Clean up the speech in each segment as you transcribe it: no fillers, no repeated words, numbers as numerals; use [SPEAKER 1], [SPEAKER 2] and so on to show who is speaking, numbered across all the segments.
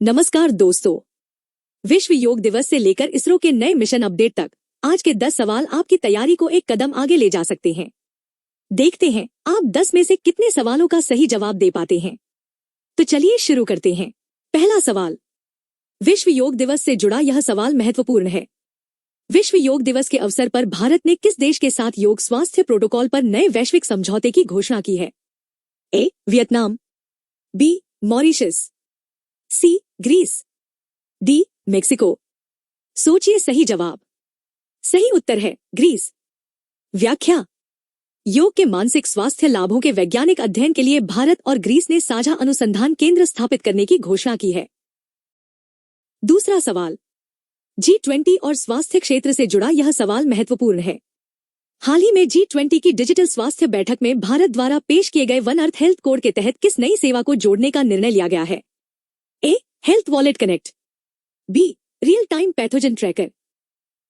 [SPEAKER 1] नमस्कार दोस्तों, विश्व योग दिवस से लेकर इसरो के नए मिशन अपडेट तक आज के 10 सवाल आपकी तैयारी को एक कदम आगे ले जा सकते हैं। देखते हैं आप 10 में से कितने सवालों का सही जवाब दे पाते हैं। तो चलिए शुरू करते हैं। पहला सवाल, विश्व योग दिवस से जुड़ा यह सवाल महत्वपूर्ण है। विश्व योग दिवस के अवसर पर भारत ने किस देश के साथ योग स्वास्थ्य प्रोटोकॉल पर नए वैश्विक समझौते की घोषणा की है? A. Vietnam, B. Mauritius, C. Greece, D. Mexico. सोचिए सही जवाब। सही उत्तर है ग्रीस। व्याख्या, योग के मानसिक स्वास्थ्य लाभों के वैज्ञानिक अध्ययन के लिए भारत और ग्रीस ने साझा अनुसंधान केंद्र स्थापित करने की घोषणा की है। दूसरा सवाल, G20 और स्वास्थ्य क्षेत्र से जुड़ा यह सवाल महत्वपूर्ण है। हाल ही में G20 की डिजिटल स्वास्थ्य बैठक में भारत द्वारा पेश किए गए वन अर्थ हेल्थ कोड के तहत किस नई सेवा को जोड़ने का निर्णय लिया गया है? A. Health wallet connect, B. Real time pathogen tracker,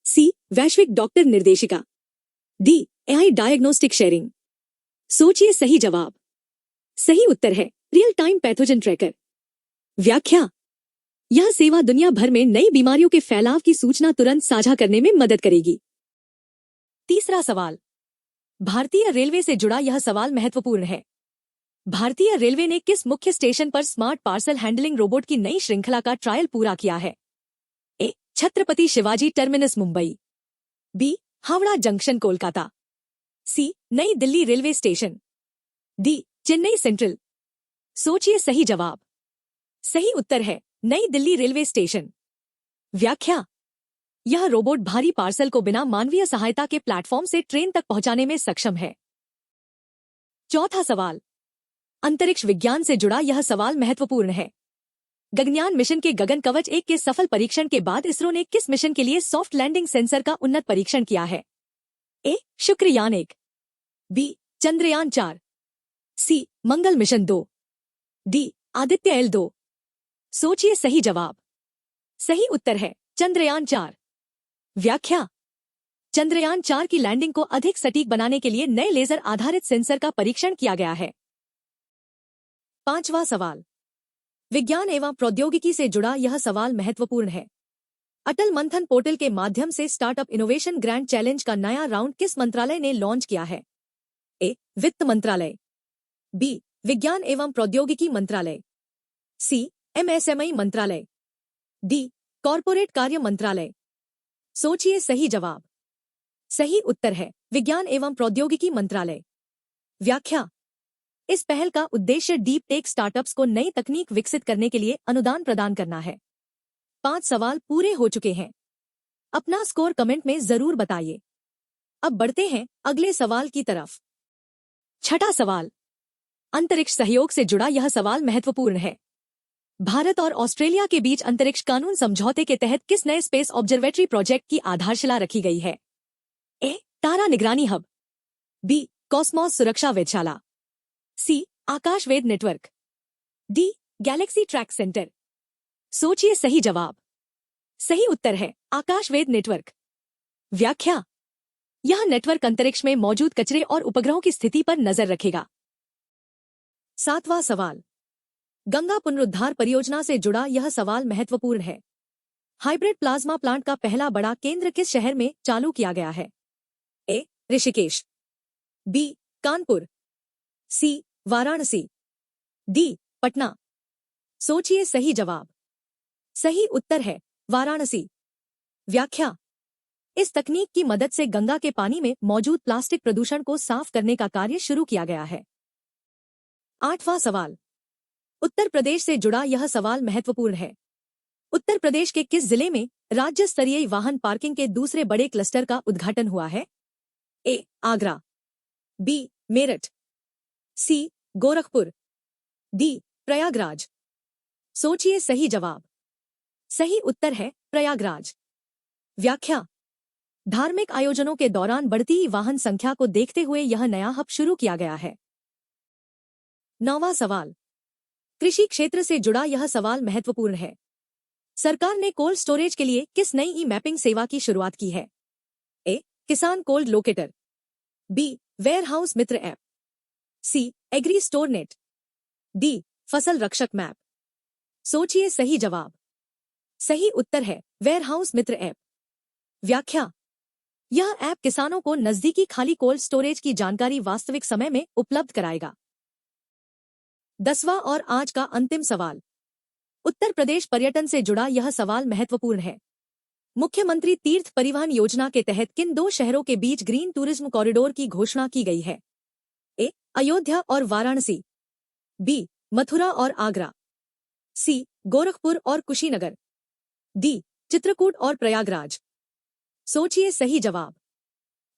[SPEAKER 1] C. वैश्विक डॉक्टर निर्देशिका, डी. AI diagnostic sharing. सोचिए सही जवाब। सही उत्तर है रियल टाइम पैथोजन ट्रैकर। व्याख्या, यह सेवा दुनिया भर में नई बीमारियों के फैलाव की सूचना तुरंत साझा करने में मदद करेगी। तीसरा सवाल, भारतीय रेलवे से जुड़ा यह सवाल महत्वपूर्ण है। भारतीय रेलवे ने किस मुख्य स्टेशन पर स्मार्ट पार्सल हैंडलिंग रोबोट की नई श्रृंखला का ट्रायल पूरा किया है? A. Chhatrapati Shivaji terminus Mumbai, B. Howrah junction Kolkata, C. New Delhi railway station, D. Chennai central. सोचिए सही जवाब। सही उत्तर है नई दिल्ली रेलवे स्टेशन। व्याख्या, यह रोबोट भारी पार्सल को बिना मानवीय सहायता के प्लेटफॉर्म से ट्रेन तक पहुंचाने में सक्षम है। चौथा सवाल, अंतरिक्ष विज्ञान से जुड़ा यह सवाल महत्वपूर्ण है। गगनयान मिशन के गगन कवच 1 के सफल परीक्षण के बाद इसरो ने किस मिशन के लिए सॉफ्ट लैंडिंग सेंसर का उन्नत परीक्षण किया है? ए. शुक्रयान 1, बी. चंद्रयान 4, सी. मंगल मिशन 2, डी. आदित्य L2। सोचिए सही जवाब। सही उत्तर है चंद्रयान 4। व्याख्या, चंद्रयान 4 की लैंडिंग को अधिक सटीक बनाने के लिए नए लेजर आधारित सेंसर का परीक्षण किया गया है। पांचवा सवाल, विज्ञान एवं प्रौद्योगिकी से जुड़ा यह सवाल महत्वपूर्ण है। अटल मंथन पोर्टल के माध्यम से स्टार्टअप इनोवेशन ग्रैंड चैलेंज का नया राउंड किस मंत्रालय ने लॉन्च किया है? ए. वित्त मंत्रालय, बी. विज्ञान एवं प्रौद्योगिकी मंत्रालय, सी. MSME मंत्रालय, डी. कॉरपोरेट कार्य मंत्रालय। सोचिए सही जवाब। सही उत्तर है विज्ञान एवं प्रौद्योगिकी मंत्रालय। व्याख्या, इस पहल का उद्देश्य डीप टेक स्टार्टअप्स को नई तकनीक विकसित करने के लिए अनुदान प्रदान करना है। 5 सवाल पूरे हो चुके हैं। अपना स्कोर कमेंट में जरूर बताइए। अब बढ़ते हैं अगले सवाल की तरफ। छठा सवाल, अंतरिक्ष सहयोग से जुड़ा यह सवाल महत्वपूर्ण है। भारत और ऑस्ट्रेलिया के बीच अंतरिक्ष कानून समझौते के तहत किस नए स्पेस ऑब्जर्वेटरी प्रोजेक्ट की आधारशिला रखी गई है? ए. तारा निगरानी हब, बी. कॉस्मोस सुरक्षा वेधशाला, सी. आकाशवेद network, D. Galaxy track centre. सोचिए सही जवाब। सही उत्तर है आकाशवेद नेटवर्क। व्याख्या, यह नेटवर्क अंतरिक्ष में मौजूद कचरे और उपग्रहों की स्थिति पर नजर रखेगा। सातवां सवाल, गंगा पुनरुद्धार परियोजना से जुड़ा यह सवाल महत्वपूर्ण है। हाइब्रिड प्लाज्मा प्लांट का पहला बड़ा केंद्र किस शहर में चालू किया गया है? ए. ऋषिकेश, बी. कानपुर, सी. वाराणसी, डी. पटना। सोचिए सही जवाब। सही उत्तर है वाराणसी। व्याख्या, इस तकनीक की मदद से गंगा के पानी में मौजूद प्लास्टिक प्रदूषण को साफ करने का कार्य शुरू किया गया है। आठवां सवाल, उत्तर प्रदेश से जुड़ा यह सवाल महत्वपूर्ण है। उत्तर प्रदेश के किस जिले में राज्य स्तरीय वाहन पार्किंग के दूसरे बड़े क्लस्टर का उद्घाटन हुआ है? ए. आगरा, बी. मेरठ, सी. गोरखपुर, डी. प्रयागराज। सोचिए सही जवाब। सही उत्तर है प्रयागराज। व्याख्या, धार्मिक आयोजनों के दौरान बढ़ती वाहन संख्या को देखते हुए यह नया हब शुरू किया गया है। 9वां सवाल, कृषि क्षेत्र से जुड़ा यह सवाल महत्वपूर्ण है। सरकार ने कोल्ड स्टोरेज के लिए किस नई ई-मैपिंग सेवा की शुरुआत की है? ए. किसान cold locator, B. Warehouse मित्र app, C. Agri store net, D. फसल रक्षक मैप। सोचिए सही जवाब। सही उत्तर है वेयरहाउस मित्र ऐप। व्याख्या। यह ऐप किसानों को नजदीकी खाली कोल्ड स्टोरेज की जानकारी वास्तविक समय में उपलब्ध कराएगा। 10वां और आज का अंतिम सवाल। उत्तर प्रदेश पर्यटन से जुड़ा यह सवाल महत्वपूर्ण है। मुख्यमंत्री तीर्थ परिवहन योजना के तहत किन 2 शहरों के बीच ग्रीन टूरिज्म कॉरिडोर की घोषणा की गई है? ए. अयोध्या और वाराणसी। बी. मथुरा और आगरा। सी. गोरखपुर और कुशीनगर। डी. चित्रकूट और प्रयागराज। सोचिए सही जवाब।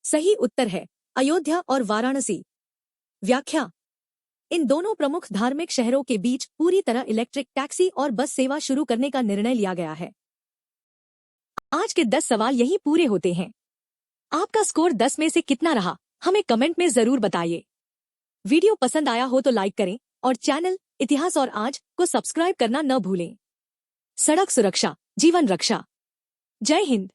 [SPEAKER 1] सही उत्तर है अयोध्या और वाराणसी। व्याख्या। इन दोनों प्रमुख धार्मिक शहरों के बीच पूरी तरह इलेक्ट्रिक टैक्सी और बस सेवा शुरू करने का निर्णय लिया गया है। आज के 10 सवाल यहीं पूरे होते हैं। आपका स्कोर 10 में से कितना रहा, हमें कमेंट में जरूर बताइए। वीडियो पसंद आया हो तो लाइक करें और चैनल इतिहास और आज को सब्सक्राइब करना न भूलें। सड़क सुरक्षा, जीवन रक्षा। जय हिंद।